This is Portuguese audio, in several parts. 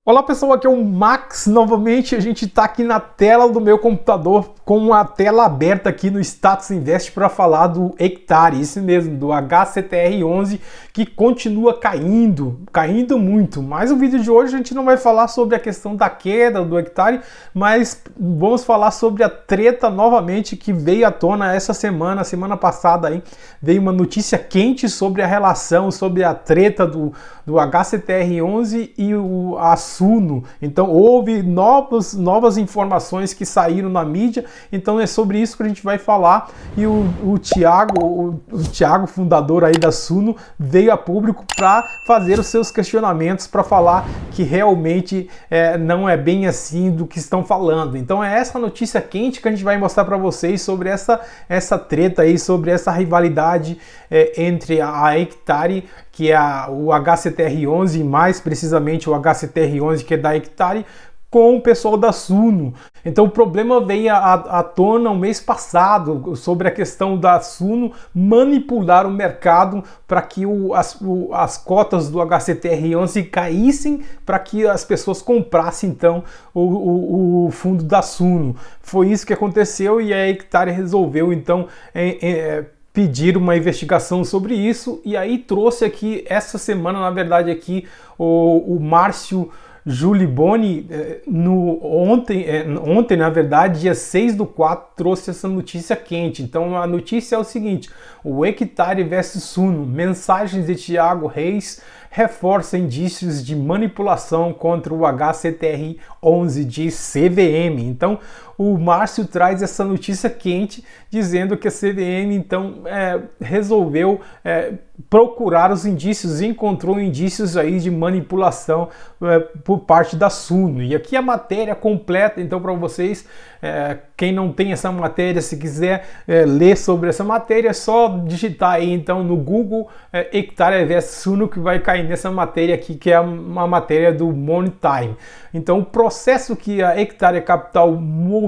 Olá pessoal, aqui é o Max novamente. A gente está aqui na tela do meu computador com a tela aberta aqui no Status Invest para falar do Hectare, isso mesmo, do HCTR11, que continua caindo muito. Mas o vídeo de hoje a gente não vai falar sobre a questão da queda do Hectare, mas vamos falar sobre a treta novamente que veio à tona essa semana passada aí, veio uma notícia quente sobre a relação, sobre a treta do HCTR11 e a Suno. Então houve novas informações que saíram na mídia, então é sobre isso que a gente vai falar. E o Thiago, fundador aí da Suno, veio a público para fazer os seus questionamentos, para falar que realmente não é bem assim do que estão falando. Então é essa notícia quente que a gente vai mostrar para vocês sobre essa treta aí, sobre essa rivalidade entre a Hectare, que é o HCTR11, mais precisamente o HCTR11 que é da Hectare, com o pessoal da Suno. Então o problema veio à tona um mês passado sobre a questão da Suno manipular o mercado para que as cotas do HCTR11 caíssem, para que as pessoas comprassem então o fundo da Suno. Foi isso que aconteceu e a Hectare resolveu então pedir uma investigação sobre isso, e aí trouxe aqui essa semana, na verdade aqui o Márcio Giuliboni, ontem na verdade, dia 6/4, trouxe essa notícia quente. Então a notícia é o seguinte: o Hectare vs Suno, mensagens de Thiago Reis reforça indícios de manipulação contra o HCTR11 de CVM. Então o Márcio traz essa notícia quente, dizendo que a CVM então resolveu procurar os indícios, encontrou indícios aí de manipulação por parte da Suno. E aqui a matéria completa, então, para vocês, quem não tem essa matéria, se quiser ler sobre essa matéria, é só digitar aí então no Google Hectare vs Suno, que vai cair nessa matéria aqui, que é uma matéria do Money Time. Então o processo que a Hectare Capital move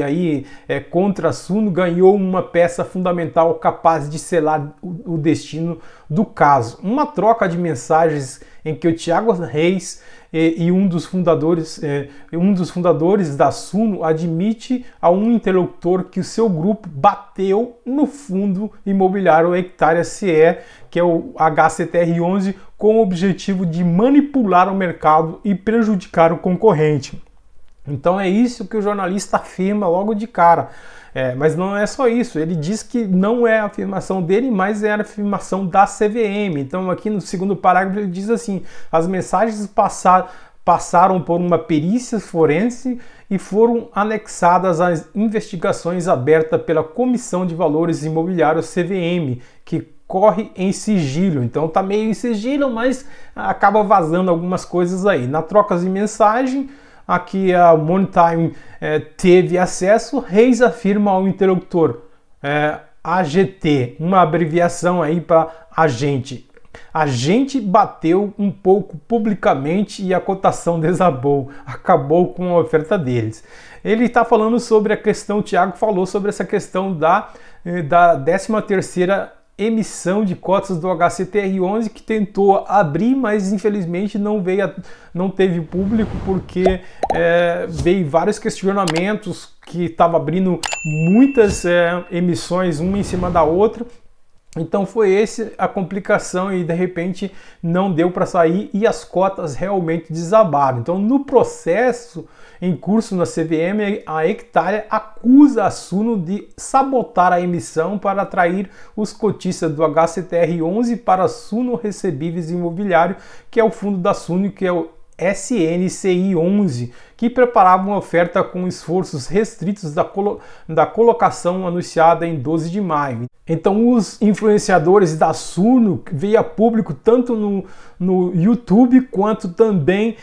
aí contra a Suno ganhou uma peça fundamental capaz de selar o destino do caso. Uma troca de mensagens em que o Thiago Reis e um dos fundadores da Suno admite a um interlocutor que o seu grupo bateu no fundo imobiliário Hectare SE, que é o HCTR11, com o objetivo de manipular o mercado e prejudicar o concorrente. Então é isso que o jornalista afirma logo de cara. Mas não é só isso, ele diz que não é a afirmação dele, mas é a afirmação da CVM. Então aqui no segundo parágrafo ele diz assim: as mensagens passaram por uma perícia forense e foram anexadas às investigações abertas pela Comissão de Valores Imobiliários CVM, que corre em sigilo. Então tá meio em sigilo, mas acaba vazando algumas coisas aí. Na troca de mensagem, aqui a Money Time teve acesso. Reis afirma ao interlocutor AGT, uma abreviação aí para agente. A gente bateu um pouco publicamente e a cotação desabou, acabou com a oferta deles. Ele está falando sobre a questão, o Thiago falou sobre essa questão da 13ª emissão de cotas do HCTR11, que tentou abrir, mas infelizmente não teve público, porque veio vários questionamentos, que estava abrindo muitas emissões uma em cima da outra. Então foi essa a complicação e de repente não deu para sair e as cotas realmente desabaram. Então no processo em curso na CVM, a Hectare acusa a Suno de sabotar a emissão para atrair os cotistas do HCTR11 para a Suno Recebíveis Imobiliário, que é o fundo da Suno, que é o SNCI11, que preparava uma oferta com esforços restritos da colocação anunciada em 12 de maio. Então os influenciadores da Suno veio a público tanto no YouTube quanto também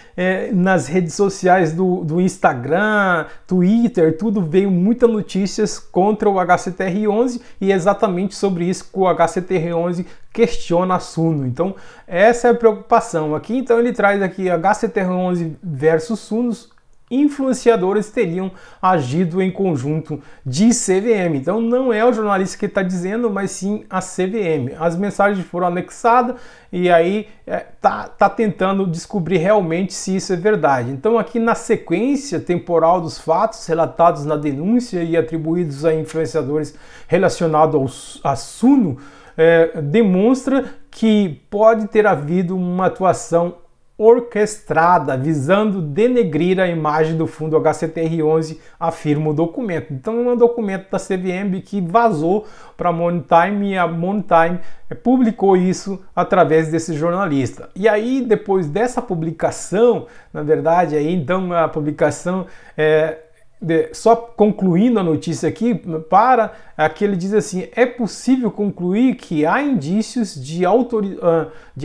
nas redes sociais do Instagram, Twitter, tudo veio muitas notícias contra o HCTR11, e é exatamente sobre isso que o HCTR11 questiona a Suno. Então essa é a preocupação aqui. Então ele traz aqui HCTR11 versus Suno, influenciadores teriam agido em conjunto de CVM. Então não é o jornalista que está dizendo, mas sim a CVM. As mensagens foram anexadas e aí tá tentando descobrir realmente se isso é verdade. Então aqui na sequência temporal dos fatos relatados na denúncia e atribuídos a influenciadores relacionados a Suno, demonstra que pode ter havido uma atuação orquestrada visando denegrir a imagem do fundo HCTR11, afirma o documento. Então é um documento da CVM que vazou para a Money Time e a Money Time publicou isso através desse jornalista. E aí depois dessa publicação, na verdade, aí então a publicação só concluindo a notícia aqui, que ele diz assim: é possível concluir que há indícios de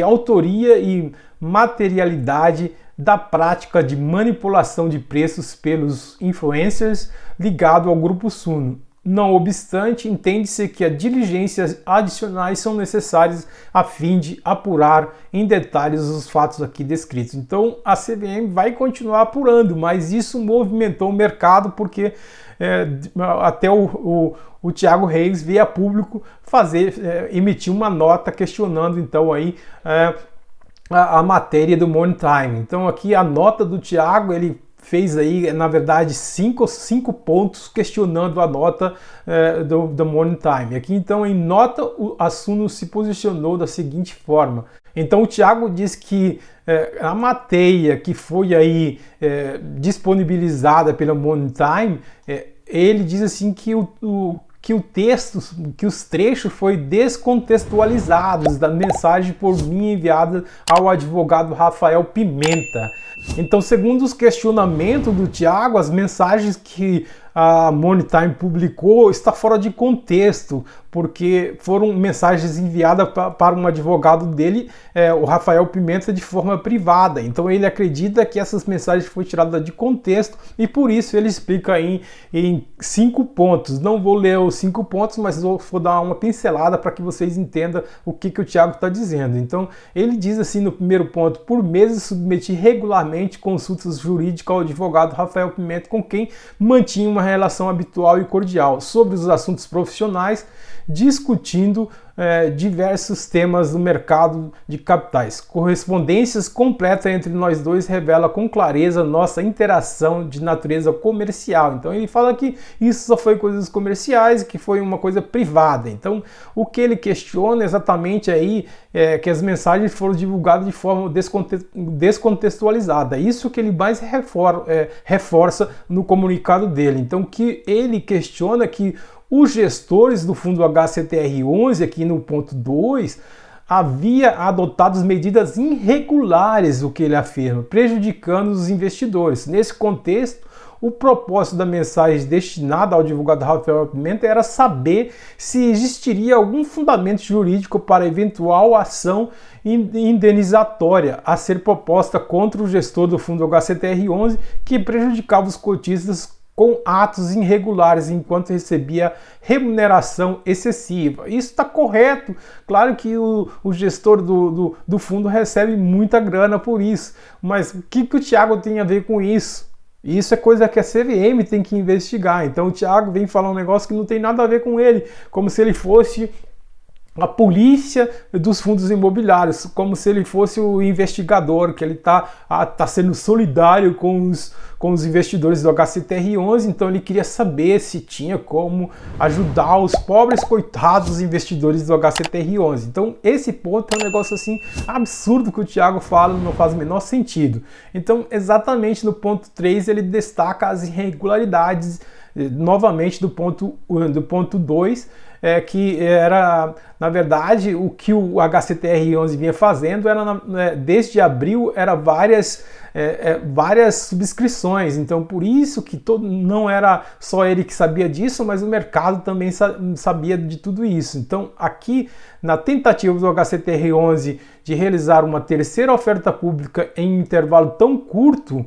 autoria e materialidade da prática de manipulação de preços pelos influencers ligado ao grupo Suno. Não obstante, entende-se que diligências adicionais são necessárias a fim de apurar em detalhes os fatos aqui descritos. Então a CVM vai continuar apurando, mas isso movimentou o mercado porque até o Thiago Reis veio a público emitir uma nota questionando então aí a matéria do Money Time. Então aqui a nota do Thiago, ele fez aí, na verdade, cinco pontos questionando a nota do Money Time. Aqui, então, em nota, a Suno se posicionou da seguinte forma. Então, o Thiago diz que a matéria que foi aí disponibilizada pela Money Time, ele diz assim que o texto, que os trechos foi descontextualizados da mensagem por mim enviada ao advogado Rafael Pimenta. Então, segundo os questionamentos do Thiago, as mensagens que a Money Time publicou está fora de contexto, porque foram mensagens enviadas para um advogado dele, o Rafael Pimenta, de forma privada. Então ele acredita que essas mensagens foram tiradas de contexto e por isso ele explica em 5 pontos. Não vou ler os 5 pontos, mas vou dar uma pincelada para que vocês entendam o que o Thiago está dizendo. Então ele diz assim no primeiro ponto: por meses submeti regularmente consultas jurídicas ao advogado Rafael Pimenta, com quem mantinha uma relação habitual e cordial sobre os assuntos profissionais, discutindo diversos temas do mercado de capitais. Correspondências completas entre nós dois revela com clareza nossa interação de natureza comercial. Então ele fala que isso só foi coisas comerciais, que foi uma coisa privada. Então o que ele questiona exatamente aí é que as mensagens foram divulgadas de forma descontextualizada. Isso que ele mais reforça no comunicado dele. Então que ele questiona que os gestores do fundo HCTR11, aqui no ponto 2, havia adotado medidas irregulares, o que ele afirma, prejudicando os investidores. Nesse contexto, o propósito da mensagem destinada ao advogado Rafael Pimenta era saber se existiria algum fundamento jurídico para eventual ação indenizatória a ser proposta contra o gestor do fundo HCTR11 que prejudicava os cotistas com atos irregulares enquanto recebia remuneração excessiva. Isso está correto. Claro que o gestor do fundo recebe muita grana por isso. Mas o que o Thiago tem a ver com isso? Isso é coisa que a CVM tem que investigar. Então o Thiago vem falar um negócio que não tem nada a ver com ele, como se ele fosse a polícia dos fundos imobiliários, como se ele fosse o investigador, que ele tá sendo solidário com os investidores do HCTR11, então ele queria saber se tinha como ajudar os pobres coitados investidores do HCTR11. Então esse ponto é um negócio assim absurdo que o Thiago fala, não faz o menor sentido. Então exatamente no ponto 3 ele destaca as irregularidades novamente do ponto 2, que era, na verdade, o que o HCTR11 vinha fazendo era, desde abril, era várias subscrições. Então, por isso que não era só ele que sabia disso, mas o mercado também sabia de tudo isso. Então, aqui, na tentativa do HCTR11 de realizar uma terceira oferta pública em intervalo tão curto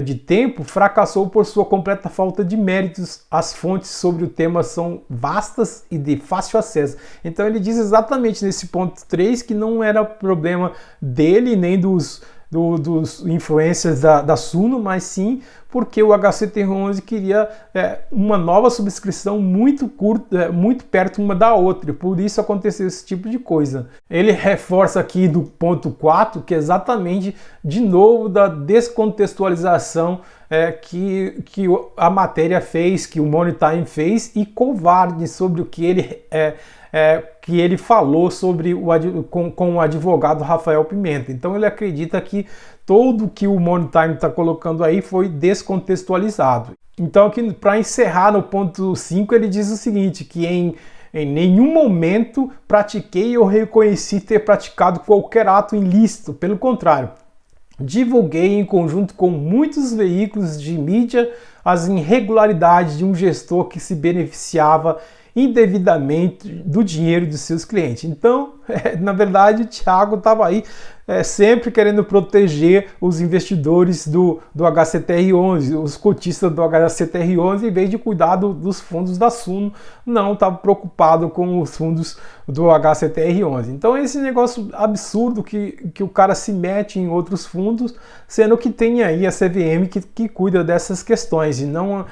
de tempo, fracassou por sua completa falta de méritos. As fontes sobre o tema são vastas e de fácil acesso. Então ele diz exatamente nesse ponto 3 que não era problema dele nem dos dos influencers da Suno, mas sim porque o HCTR11 queria uma nova subscrição muito curta, muito perto uma da outra, e por isso aconteceu esse tipo de coisa. Ele reforça aqui do ponto 4, que é exatamente, de novo, da descontextualização que a matéria fez, que o Money Time fez, e covarde sobre o que ele falou sobre com o advogado Rafael Pimenta. Então ele acredita que tudo que o Money Time está colocando aí foi descontextualizado. Então aqui, para encerrar no ponto 5, ele diz o seguinte, que em nenhum momento pratiquei ou reconheci ter praticado qualquer ato ilícito, pelo contrário, divulguei em conjunto com muitos veículos de mídia as irregularidades de um gestor que se beneficiava indevidamente do dinheiro dos seus clientes. Então, na verdade, o Thiago estava aí sempre querendo proteger os investidores do HCTR11, os cotistas do HCTR11, em vez de cuidar dos fundos da Suno, não estava preocupado com os fundos do HCTR11. Então, esse negócio absurdo que o cara se mete em outros fundos, sendo que tem aí a CVM que cuida dessas questões, e não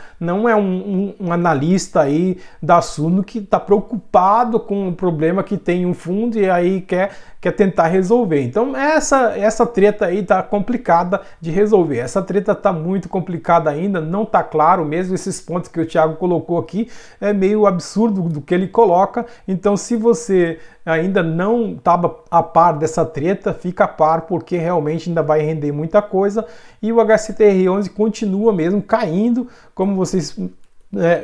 é um analista aí da Suno que está preocupado com o problema que tem um fundo e aí quer tentar resolver. Então essa treta aí tá complicada de resolver. Essa treta tá muito complicada ainda, não tá claro mesmo, esses pontos que o Thiago colocou aqui é meio absurdo do que ele coloca. Então se você ainda não estava a par dessa treta, fica a par, porque realmente ainda vai render muita coisa, e o HCTR11 continua mesmo caindo, como vocês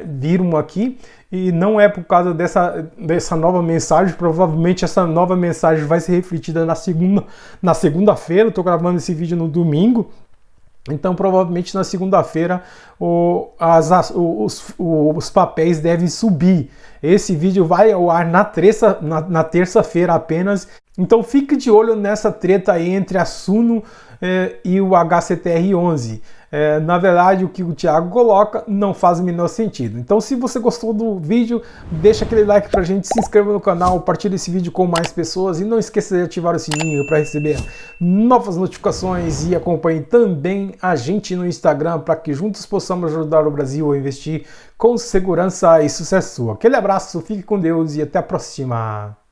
viram aqui, e não é por causa dessa nova mensagem. Provavelmente essa nova mensagem vai ser refletida na segunda-feira. Eu estou gravando esse vídeo no domingo, então provavelmente na segunda-feira os papéis devem subir. Esse vídeo vai ao ar na terça-feira apenas, então fique de olho nessa treta aí entre a Suno e o HCTR11. Na verdade, o que o Thiago coloca não faz o menor sentido. Então, se você gostou do vídeo, deixa aquele like pra gente, se inscreva no canal, compartilhe esse vídeo com mais pessoas e não esqueça de ativar o sininho para receber novas notificações, e acompanhe também a gente no Instagram para que juntos possamos ajudar o Brasil a investir com segurança e sucesso. Aquele abraço, fique com Deus e até a próxima!